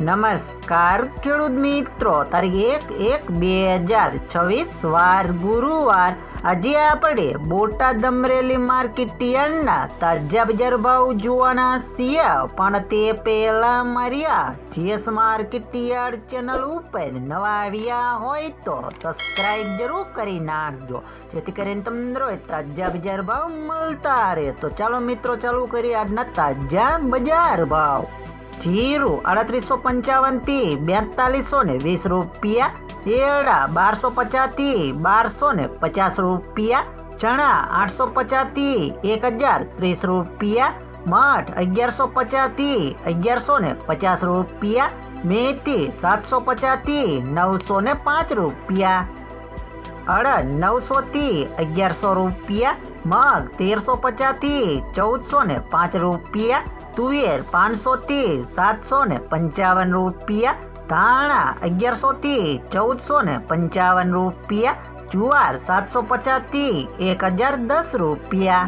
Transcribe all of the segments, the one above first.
નમસ્કાર ખેડૂત મિત્રો, તારીખ 1/1/2026 વાર ગુરુવાર. આજે આપણે બોટાદ અમરેલી માર્કેટ યાર્ડના તાજા બજાર ભાવ જોવાના છીએ, પણ તે પહેલા મારી આ જીએસ માર્કેટ યાર્ડ ચેનલ ઉપર નવા આવ્યા હોય તો સબસ્ક્રાઇબ જરૂર કરી નાખજો, જેથી કરીને તમને રોજ તાજા બજાર ભાવ મળતા રહે. તો ચાલો મિત્રો, ચાલુ કરીએ આજના તાજા બજાર ભાવ. જીરું 3855 થી 4220 રૂપિયા, એરડા 1250 થી 1250 રૂપિયા, ચણા 850 થી 1030 રૂપિયા, મઠ 1150 થી 1150 રૂપિયા, મેથી 750 થી 905 રૂપિયા, અડદ 900 થી 1100 રૂપિયા, મગ 1350 થી 1405 રૂપિયા, તુવેર 500 થી 755 રૂપિયા, ધાણા 1100 થી 1455 રૂપિયા, જુવાર 750 થી 1010 રૂપિયા,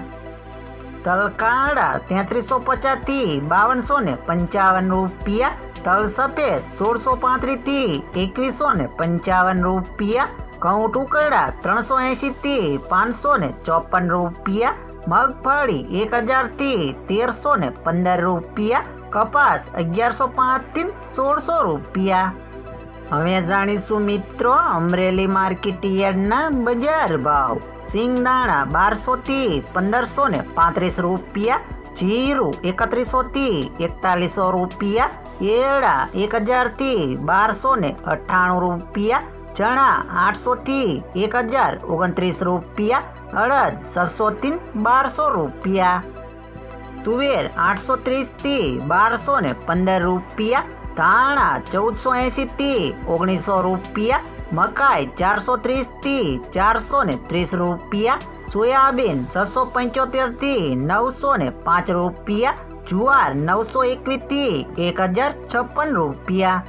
તલકાળા 3350 થી 5255 રૂપિયા, તલ સફેદ 1635 થી 2155 રૂપિયા, ઘઉં ટુકડા 380 થી 554 રૂપિયા, મગફળી 1000 થી 1315 રૂપિયા, કપાસ 1105 થી 1600 રૂપિયા. હવે જાણીશું મિત્રો અમરેલી માર્કેટ યાર્ડના બજાર ભાવ. સિંગદાણા 1200 થી 1535 રૂપિયા, જીરું 3100 થી 4100 રૂપિયા, એરડા 1000 થી 1298 રૂપિયા, ચણા 800 થી 1029 રૂપિયા, અડદ 600 થી 1200 રૂપિયા, તુવેર 830 થી 1215 રૂપિયા, ધાણા 1480 થી 1900 રૂપિયા, મકાઈ 430 થી 430 રૂપિયા, સોયાબીન 675 થી 905 રૂપિયા, જુવાર 921 થી 1056 રૂપિયા,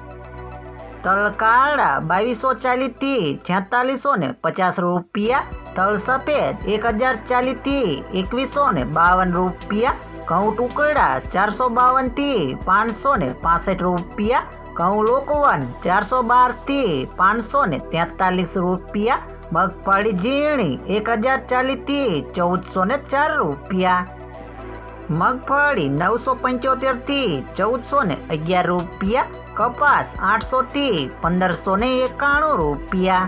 તલકાળા 2240 થી 4650 રૂપિયા, તલ સફેદ 1040 થી 2152 રૂપિયા, ઘઉં ટુકડા 452 થી 565 રૂપિયા, ઘઉં લોકવન 412 થી 543 રૂપિયા, મગફળી ઝીણી 1040 થી 1404 રૂપિયા, મગફળી 975 થી 1411 રૂપિયા, કપાસ 800 થી 1591 રૂપિયા.